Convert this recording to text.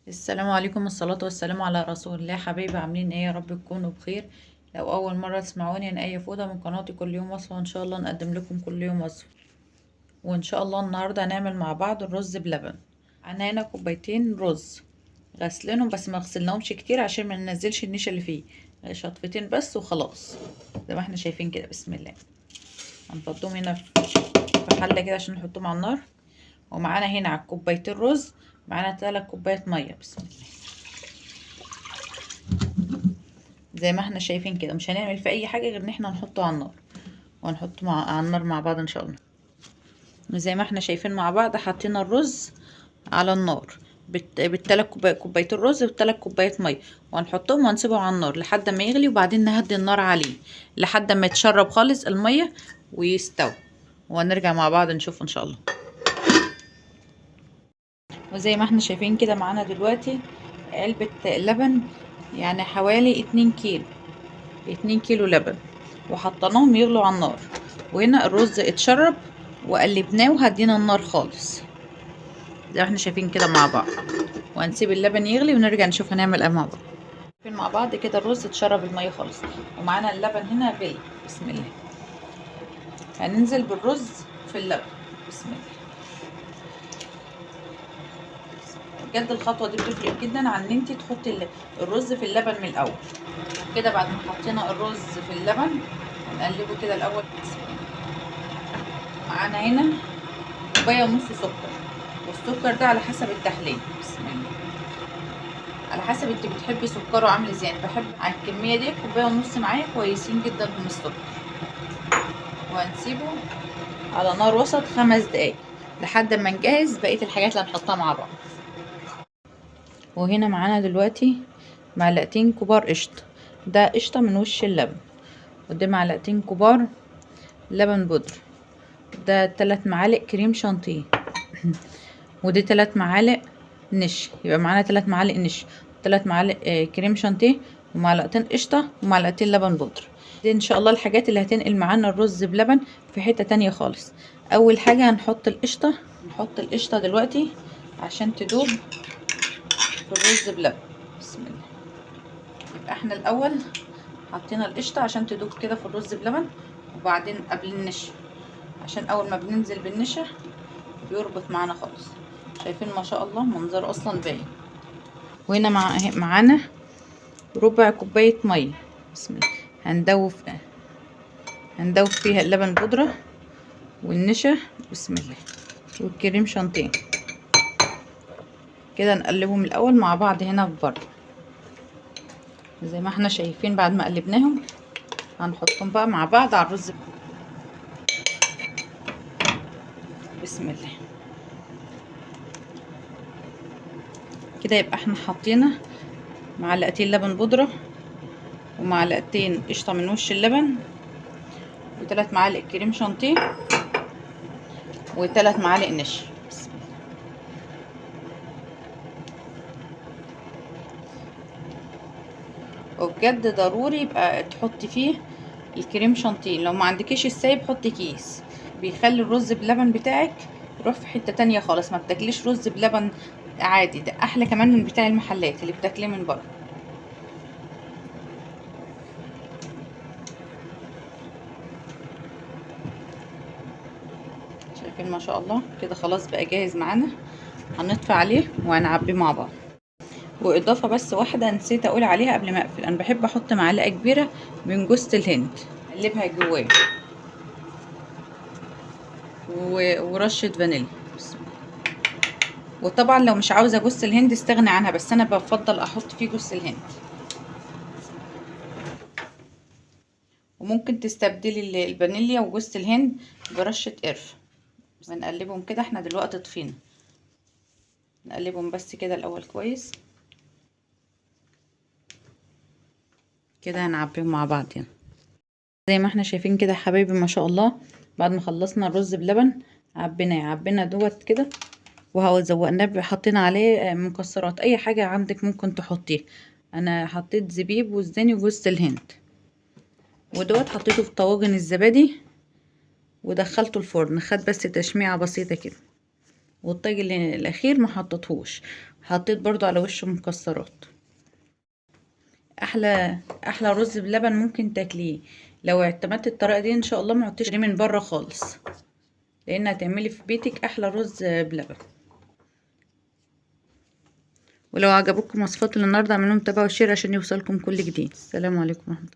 السلام عليكم، الصلاة والسلام على رسول الله. حبايبي عاملين ايه؟ يا رب تكونوا بخير. لو اول مرة تسمعوني انا ايه فودة من قناتي كل يوم وصفة، وان شاء الله نقدم لكم كل يوم وصفة. وان شاء الله النهاردة هنعمل مع بعض الرز بلبن. انا هنا كوبايتين رز غسلينهم، بس ما غسلناهمش كتير عشان ما ننزلش النشا اللي فيه، شطفتين بس وخلاص زي ما احنا شايفين كده. بسم الله. هنحطهم هنا في حلة كده عشان نحطهم على النار. ومعانا هنا على كوبايتين رز معانا 3 كوبايات مية. بسم الله. زي ما احنا شايفين كده، مش هنعمل في اي حاجه غير ان احنا هنحطه على النار، وهنحطه على النار مع بعض ان شاء الله. زي ما احنا شايفين مع بعض حطينا الرز على النار بالثلاث كوبايتين رز والثلاث كوبايات ميه، وهنحطهم وهنسيبهم على النار لحد ما يغلي، وبعدين نهدي النار عليه لحد ما يتشرب خالص الميه ويستوي، وهنرجع مع بعض نشوف ان شاء الله. وزي ما احنا شايفين كده معانا دلوقتي علبة لبن، يعني حوالي 2 كيلو لبن، وحطيناهم يغلوا على النار. وهنا الرز اتشرب وقلبناه وهدينا النار خالص زي ما احنا شايفين كده مع بعض. وهنسيب اللبن يغلي ونرجع نشوف هنعمل ايه مع بعض. شايفين مع بعض كده الرز اتشرب المية خالص، ومعانا اللبن هنا غلي. بسم الله. هننزل بالرز في اللبن. بسم الله. بجد الخطوه دي بتفرق جدا عن ان انت تحطي الرز في اللبن من الاول كده. بعد ما حطينا الرز في اللبن هنقلبه كده الاول. معانا هنا كوبايه ونص سكر، والسكر ده على حسب التحليه. بسم الله. على حسب انت بتحبي سكره عامل ازاي. انا بحب على الكميه دي كوبايه ونص معايا كويسين جدا من السكر. وهنسيبه على نار وسط 5 دقايق لحد ما نجهز بقيه الحاجات اللي هنحطها مع بعض. وهنا معانا دلوقتي معلقتين كبار قشطه، ده قشطه من وش اللبن، ودي معلقتين كبار لبن بودر، ده 3 معالق كريم شانتيه ودي 3 معالق نشا. يبقى معانا 3 معالق نشا، 3 معالق كريم شانتيه، ومعلقتين قشطه، ومعلقتين لبن بودر. دي ان شاء الله الحاجات اللي هتنقل معانا الرز بلبن في حته تانية خالص. اول حاجه هنحط القشطه. نحط القشطه دلوقتي عشان تدوب في الرز بلبن. بسم الله. يبقى احنا الاول حطينا القشطه عشان تدوب كده في الرز بلبن، وبعدين قبل النشا عشان اول ما بننزل بالنشا بيربط معانا خالص. شايفين ما شاء الله منظره اصلا باين. وهنا معانا ربع كوبايه ميه. بسم الله. هندوب فيها اللبن بودره والنشا. بسم الله. والكريم شانتيه كده نقلبهم الاول مع بعض هنا بره. زي ما احنا شايفين بعد ما قلبناهم هنحطهم بقى مع بعض على الرز. بسم الله. كده يبقى احنا حطينا معلقتين لبن بودره، ومعلقتين قشطه من وش اللبن، و3 معالق كريم شانتيه، و3 معالق نشا. بسم الله. وبجد ضروري يبقى تحطي فيه الكريم شانتيه. لو ما عندكيش السايب حطي كيس، بيخلي الرز بلبن بتاعك يروح في حته تانية خالص. ما بتاكليش رز بلبن عادي، ده احلى كمان من بتاع المحلات اللي بتاكليه من بره. شايفين ما شاء الله كده خلاص بقى جاهز معانا. هنطفي عليه وهنعبيه مع بعض. واضافه بس واحده نسيت اقول عليها قبل ما اقفل، انا بحب احط معلقه كبيره من جوز الهند اقلبها جواه، ورشه فانيليا. وطبعا لو مش عاوزه جوز الهند استغني عنها، بس انا بفضل احط فيه جوز الهند. وممكن تستبدلي الفانيليا وجوز الهند برشه قرفه. بنقلبهم كده. احنا دلوقتي طفينا، نقلبهم بس كده الاول كويس كده. هنعبيهم مع بعض يعني. زي ما احنا شايفين كده يا حبايبي ما شاء الله، بعد ما خلصنا الرز بلبن عبينا دوت كده، وزوقناه حطينا عليه مكسرات. اي حاجه عندك ممكن تحطيه. انا حطيت زبيب وزداني وجوز الهند، ودوت حطيته في طواجن الزبادي ودخلته الفرن. خد بس تشميعه بسيطه كده، والطاج الاخير ما حطيتهوش، حطيت برضو على وشه مكسرات. احلى رز بلبن ممكن تاكليه لو اعتمدت الطريقه دي ان شاء الله، ما عدتش من بره خالص، لان هتعملي في بيتك احلى رز بلبن. ولو عجبوكم وصفات النهارده اعملوا متابعه وشير عشان يوصلكم كل جديد. السلام عليكم ورحمه الله.